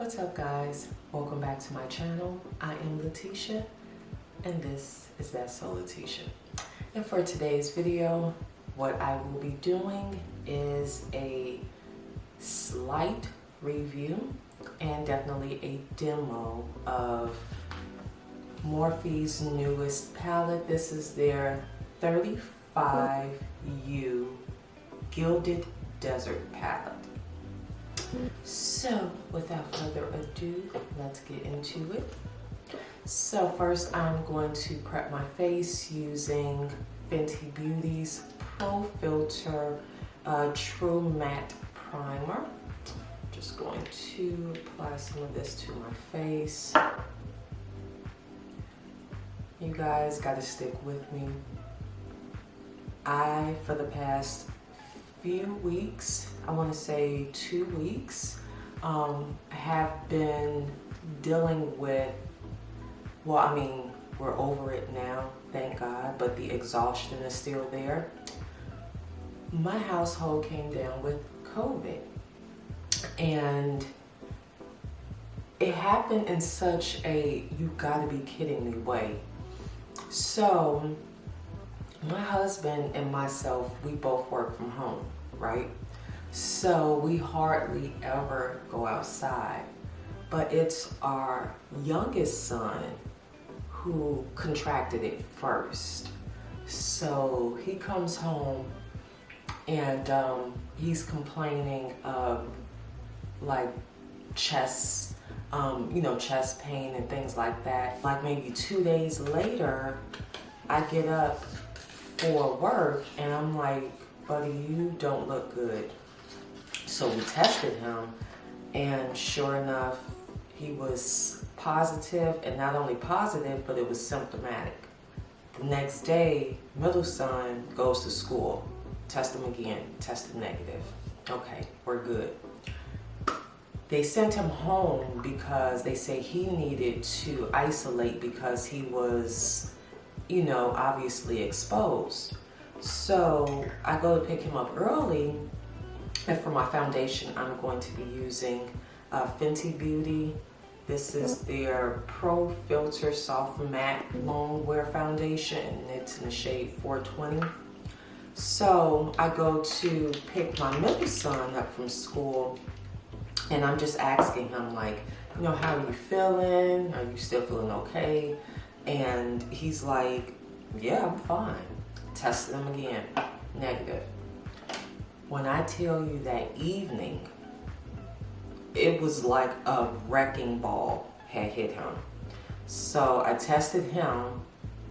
What's up guys? Welcome back to my channel. I am Letitia and this is That's So Letitia. And for today's video, what I will be doing is a slight review and definitely a demo of Morphe's newest palette. This is their 35U Gilded Desert palette. So without further ado, let's get into it. So first I'm going to prep my face using Fenty Beauty's Pro Filt'R True Matte Primer. Just going to apply some of this to my face. You guys gotta stick with me. For the past few weeks, I want to say 2 weeks, have been dealing with, well, I mean, we're over it now, thank God, but the exhaustion is still there. My household came down with COVID, and it happened in such a you gotta be kidding me way. So my husband and myself, we both work from home, right? So we hardly ever go outside. But it's our youngest son who contracted it first. So he comes home and he's complaining of like chest pain and things like that. Like maybe 2 days later, I get up for work and I'm like, buddy, you don't look good. So we tested him and sure enough, he was positive, and not only positive, but it was symptomatic. The next day, middle son goes to school, test him again, tested negative. Okay, we're good. They sent him home because they say he needed to isolate because he was, you know, obviously exposed. So I go to pick him up early, and for my foundation, I'm going to be using Fenty Beauty. This is their Pro Filt'R Soft Matte Long Wear Foundation, and it's in the shade 420. So I go to pick my middle son up from school, and I'm just asking him, like, you know, how are you feeling? Are you still feeling okay? And he's like, yeah, I'm fine. Tested him again, negative. When I tell you that evening, it was like a wrecking ball had hit him. So I tested him,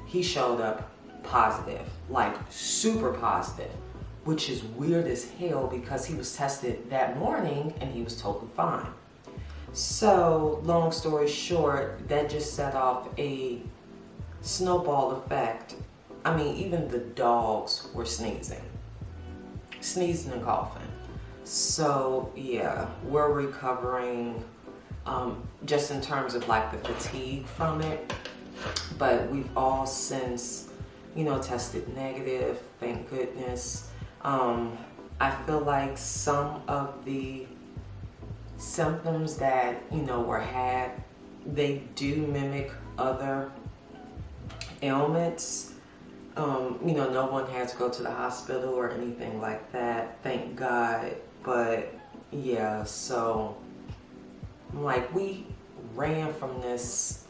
he showed up positive, like super positive, which is weird as hell because he was tested that morning and he was totally fine. So long story short, that just set off a snowball effect. I mean, even the dogs were sneezing and coughing. So yeah, we're recovering just in terms of like the fatigue from it, but we've all since, you know, tested negative, thank goodness. I feel like some of the symptoms that, you know, were had, they do mimic other ailments. You know, no one had to go to the hospital or anything like that, thank God. But yeah, so like we ran from this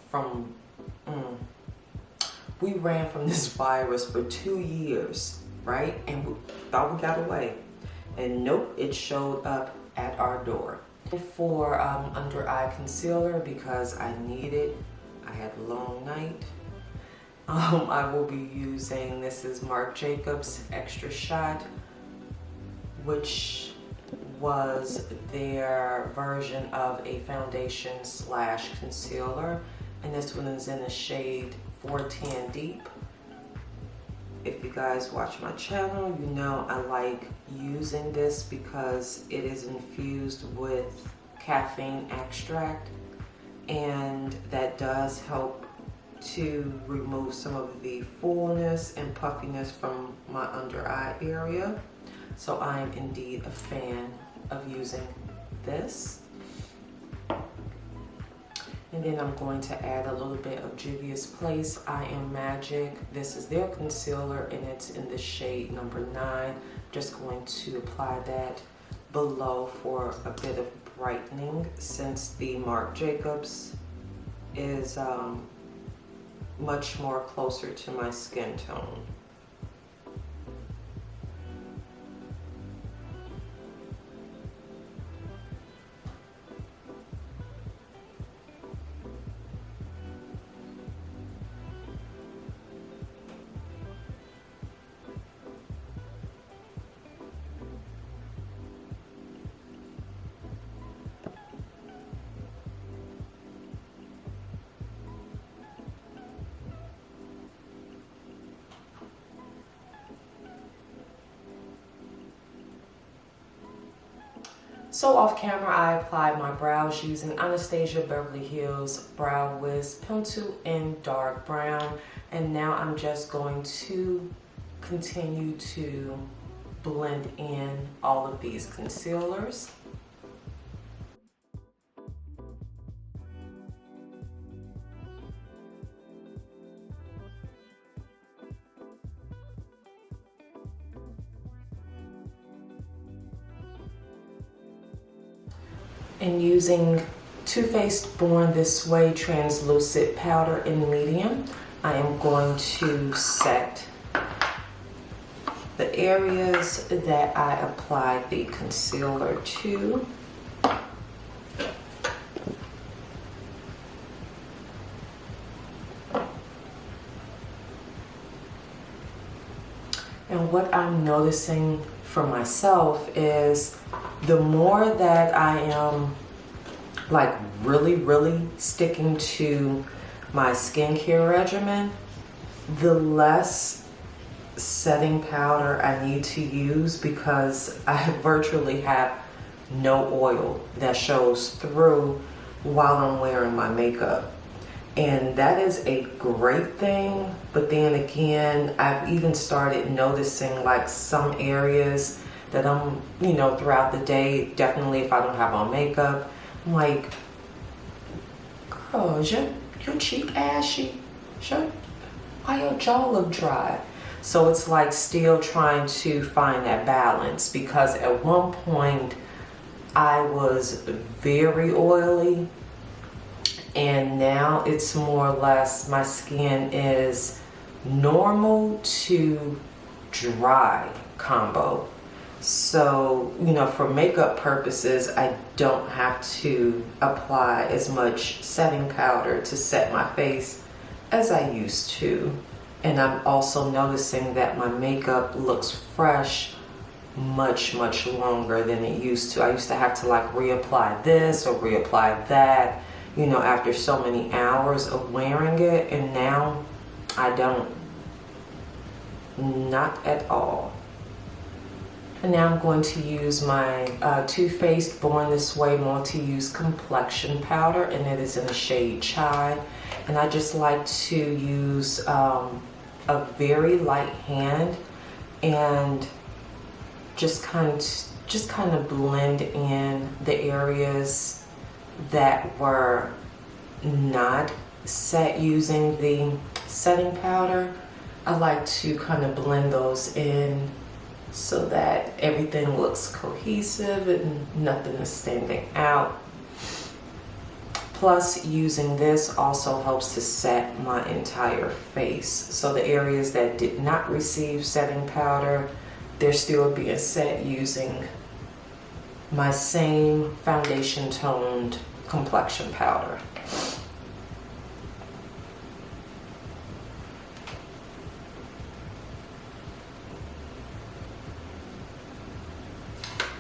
virus for 2 years, right? And we thought we got away, and nope, it showed up at our door. For under eye concealer, because I need it, I had a long night. I will be using, this is Marc Jacobs Extra Shot, which was their version of a foundation slash concealer, and this one is in the shade 410 Deep. If you guys watch my channel, you know I like using this because it is infused with caffeine extract, and that does help to remove some of the fullness and puffiness from my under eye area. So I am indeed a fan of using this. And then I'm going to add a little bit of Juvia's Place I Am Magic. This is their concealer and it's in the shade number 9. Just going to apply that below for a bit of brightening, since the Marc Jacobs is much more closer to my skin tone. So off camera, I applied my brows using Anastasia Beverly Hills Brow Wiz Pencil in dark brown. And now I'm just going to continue to blend in all of these concealers. And using Too Faced Born This Way translucent powder in medium, I am going to set the areas that I applied the concealer to. And what I'm noticing for myself is the more that I am like really sticking to my skincare regimen, the less setting powder I need to use, because I virtually have no oil that shows through while I'm wearing my makeup. And that is a great thing, but then again, I've even started noticing like some areas that I'm, you know, throughout the day, definitely if I don't have on makeup, I'm like, girl, is your cheek ashy? Sure. Why your jaw look dry? So it's like still trying to find that balance, because at one point I was very oily, and now it's more or less my skin is normal to dry combo. So, you know, for makeup purposes, I don't have to apply as much setting powder to set my face as I used to. And I'm also noticing that my makeup looks fresh much longer than it used to. I used to have to like reapply this or reapply that, you know, after so many hours of wearing it, and now I don't. Not at all. And now I'm going to use my Too Faced Born This Way multi-use complexion powder, and it is in the shade Chai. And I just like to use a very light hand and just kind of blend in the areas that were not set using the setting powder. I like to kind of blend those in so that everything looks cohesive and nothing is standing out. Plus, using this also helps to set my entire face. So the areas that did not receive setting powder, they're still being set using my same foundation toned complexion powder.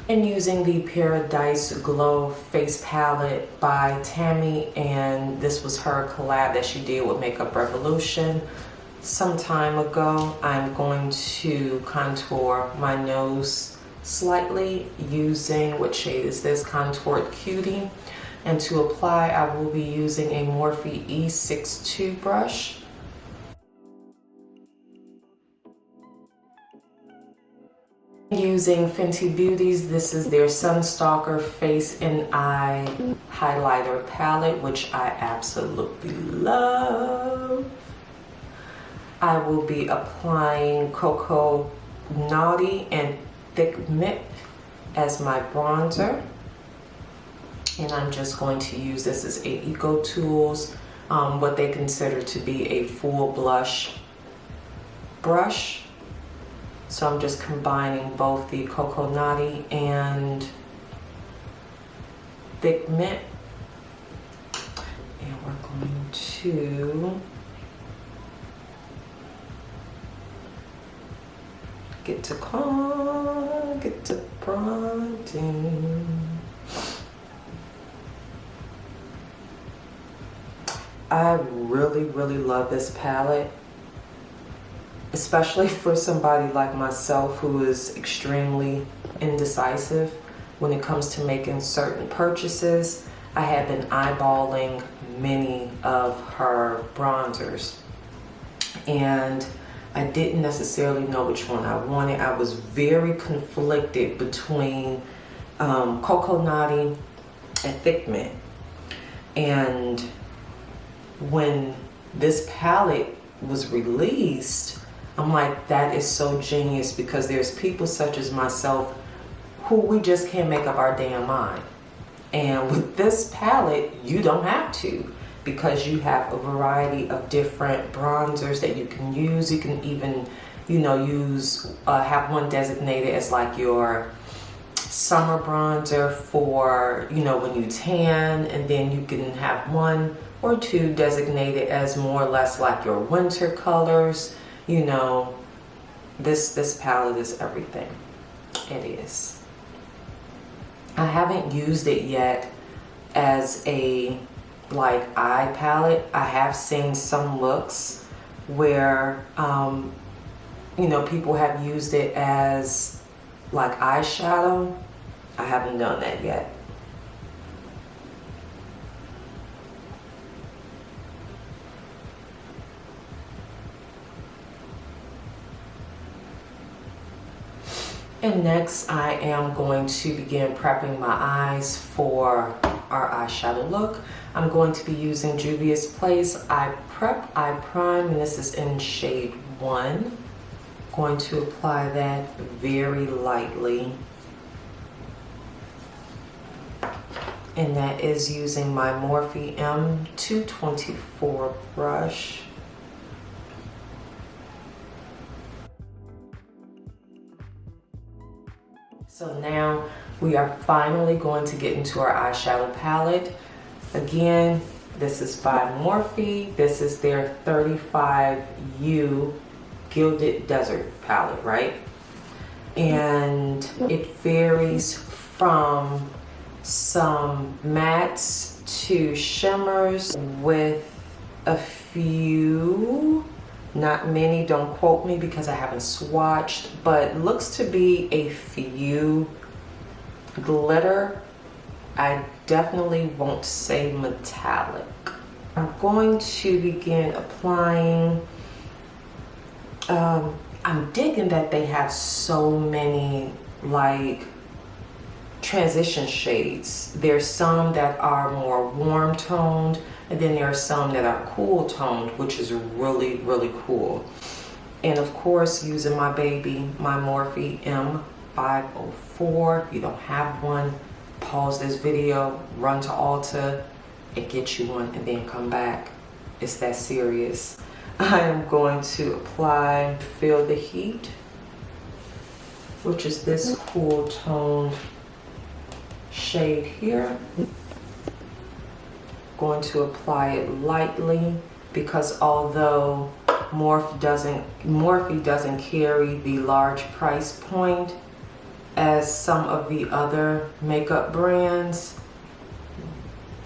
And using the Paradise Glow face palette by Tammy, and this was her collab that she did with Makeup Revolution some time ago. I'm going to contour my nose slightly using, what shade is this? Contoured Cutie. And to apply, I will be using a Morphe E62 brush. Using Fenty Beauty's, this is their Stalker Face and Eye Highlighter Palette, which I absolutely love. I will be applying Cocoa Naughty and Thick Mint as my bronzer. And I'm just going to use this as a Eco Tools, what they consider to be a full blush brush. So I'm just combining both the Cocoa Naughty and Thick Mint. And we're going to get to bronzing. I really love this palette, especially for somebody like myself who is extremely indecisive when it comes to making certain purchases. I have been eyeballing many of her bronzers and I didn't necessarily know which one I wanted. I was very conflicted between Cocoa Naughty and Thick Mint. And when this palette was released, I'm like, that is so genius, because there's people such as myself who we just can't make up our damn mind. And with this palette, you don't have to, because you have a variety of different bronzers that you can use. You can even, you know, use, have one designated as like your summer bronzer for, you know, when you tan, and then you can have one or two designated as more or less like your winter colors. You know, this palette is everything. It is. I haven't used it yet as a like eye palette. I have seen some looks where you know, people have used it as like eyeshadow. I haven't done that yet. And next I am going to begin prepping my eyes for our eyeshadow look. I'm going to be using Juvia's Place Eye Prep Eye Prime, and this is in shade 1. Going to apply that very lightly. And that is using my Morphe M224 brush. So now we are finally going to get into our eyeshadow palette. Again, this is by Morphe. This is their 35U Gilded Desert palette, right? And it varies from some mattes to shimmers with a few, not many, don't quote me because I haven't swatched, but looks to be a few glitter. I definitely won't say metallic. I'm going to begin applying, I'm digging that they have so many like transition shades. There's some that are more warm toned, and then there are some that are cool toned, which is really cool. And of course, using my baby, my Morphe M504. If you don't have one, pause this video, run to Ulta and get you one, and then come back. It's that serious. I am going to apply Feel the Heat, which is this cool toned shade here. Going to apply it lightly, because although Morphe doesn't carry the price point as some of the other makeup brands,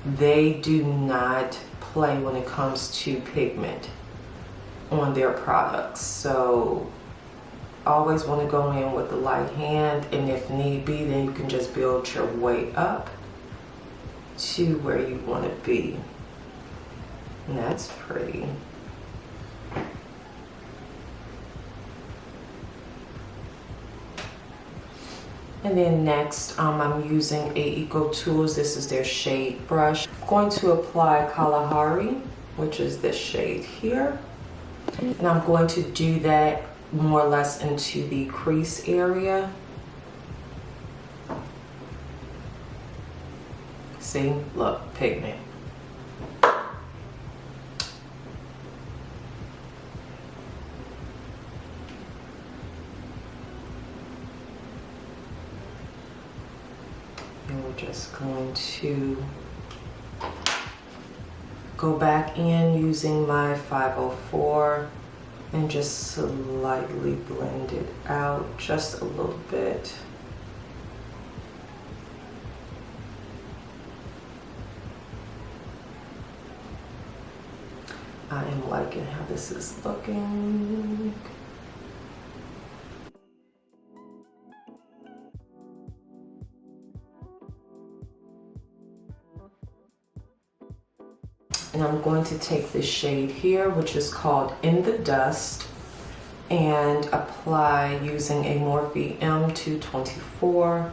they do not play when it comes to pigment on their products. So always want to go in with the light hand, and if need be, then you can just build your way up to where you want to be. And that's pretty. And then next, I'm using a Eco Tools. This is their shade brush. I'm going to apply Kalahari, which is this shade here. And I'm going to do that more or less into the crease area. See, look, pigment. And we're just going to go back in using my 504 and just slightly blend it out just a little bit. I am liking how this is looking. And I'm going to take this shade here, which is called In the Dust, and apply using a Morphe M224,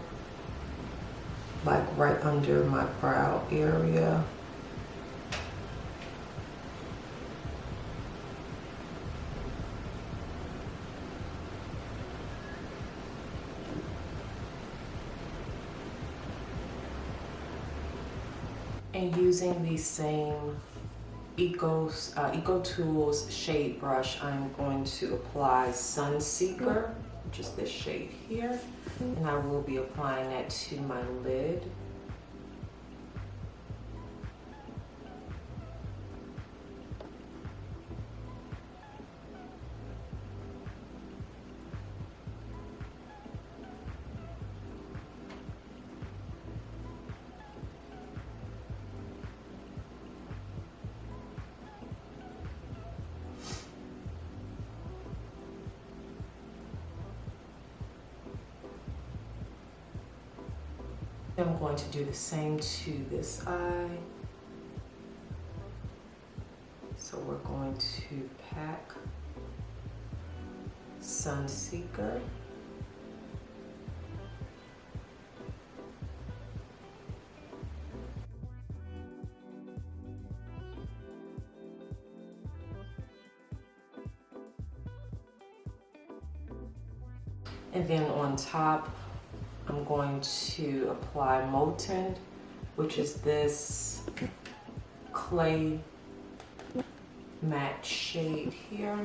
like right under my brow area. And using the same Eco Tools shade brush, I'm going to apply Sun Seeker, which is this shade here. And I will be applying that to my lid. I'm going to do the same to this eye. So we're going to pack Sun Seeker. And then on top, I'm going to apply Molten, which is this clay matte shade here.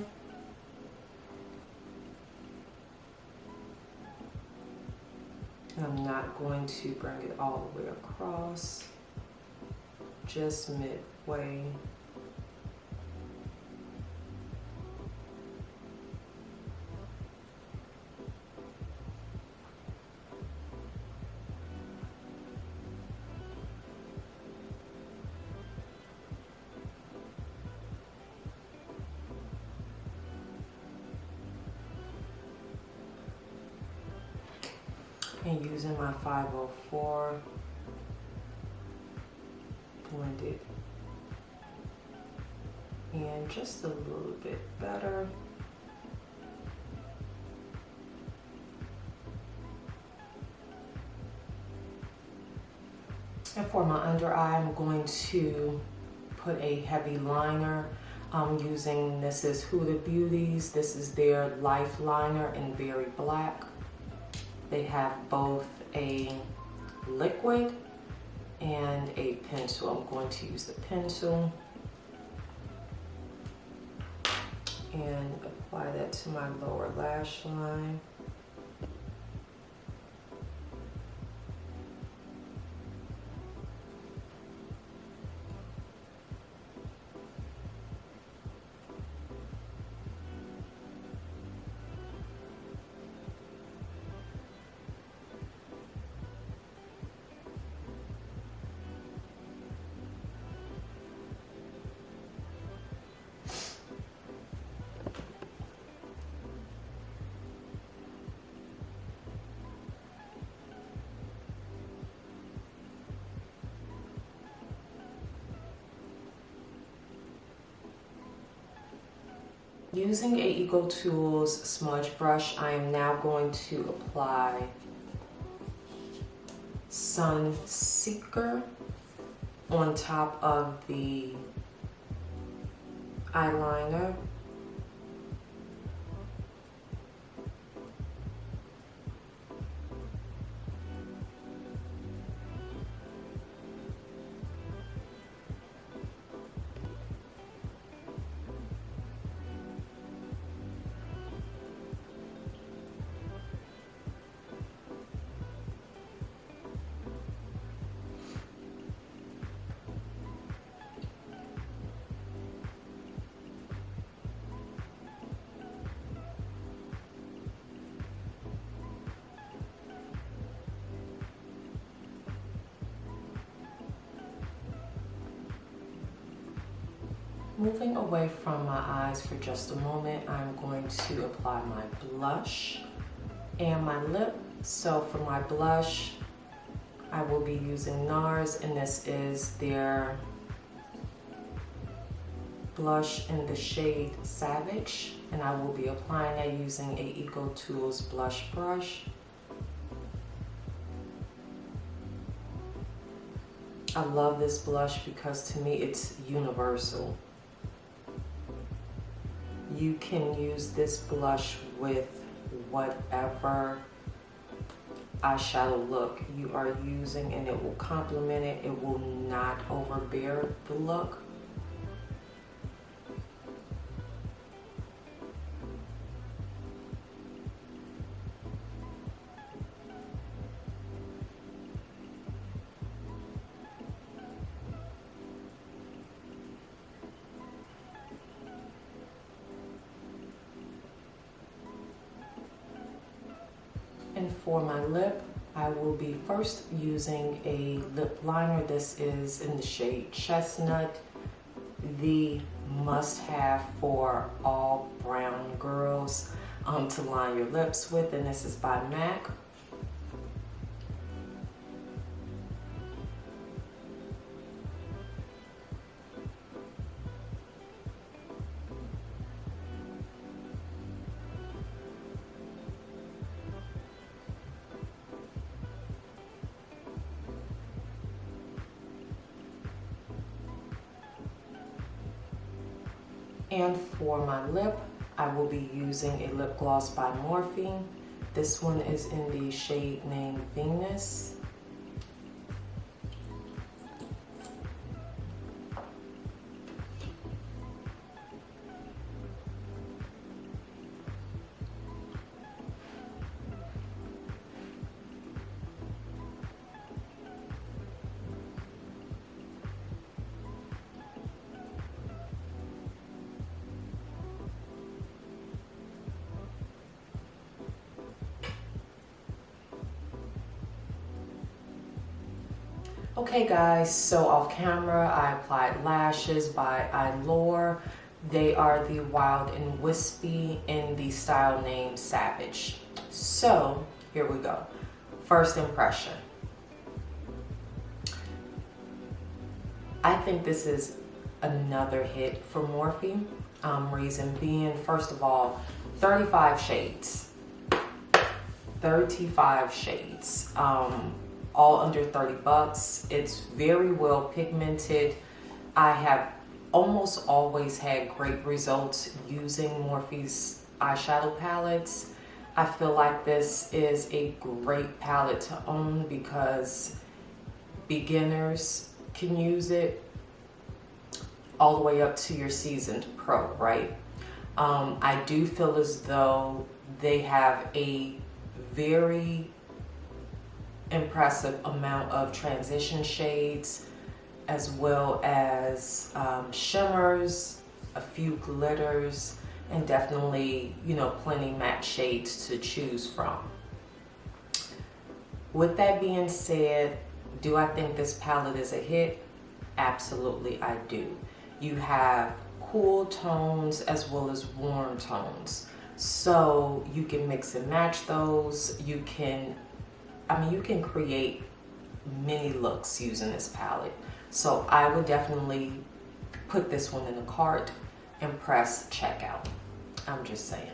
And I'm not going to bring it all the way across, just midway. And using my 504, blend it in just a little bit better. And for my under eye, I'm going to put a heavy liner. I'm using, this is Huda Beauty's. This is their Life Liner in Very Black. They have both a liquid and a pencil. I'm going to use the pencil and apply that to my lower lash line. Using a Eco Tools smudge brush, I am now going to apply Sun Seeker on top of the eyeliner. Moving away from my eyes for just a moment, I'm going to apply my blush and my lip. So for my blush, I will be using Nars, and this is their blush in the shade Savage, and I will be applying that using a Eco Tools blush brush. I love this blush because to me it's universal. You can use this blush with whatever eyeshadow look you are using, and it will complement it. It will not overbear the look. And for my lip, I will be first using a lip liner. This is in the shade Chestnut, the must-have for all brown girls to line your lips with, and this is by Mac. And for my lip, I will be using a lip gloss by Morphe. This one is in the shade named Venus. Okay guys, so off camera I applied lashes by Eylure. They are the Wild and Wispy in the style name Savage. So here we go. First impression. I think this is another hit for Morphe. Reason being, first of all, 35 shades. 35 shades. All under 30 bucks. It's very well pigmented. I have almost always had great results using Morphe's eyeshadow palettes. I feel like this is a great palette to own because beginners can use it all the way up to your seasoned pro, right? I do feel as though they have a very impressive amount of transition shades, as well as shimmers, a few glitters, and definitely, you know, plenty matte shades to choose from. With that being said, do I think this palette is a hit? Absolutely, I do. You have cool tones as well as warm tones, so you can mix and match those. You can you can create many looks using this palette. So I would definitely put this one in the cart and press checkout. I'm just saying.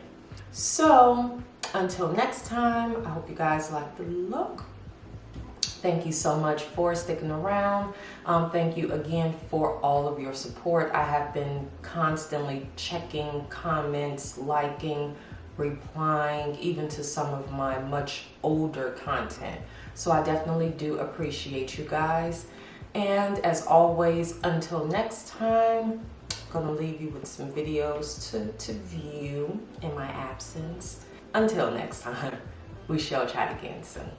So until next time, I hope you guys like the look. Thank you so much for sticking around. Thank you again for all of your support. I have been constantly checking comments, liking, replying, even to some of my much older content. So I definitely do appreciate you guys. And as always, until next time, I'm gonna leave you with some videos to view in my absence. Until next time, we shall chat again soon.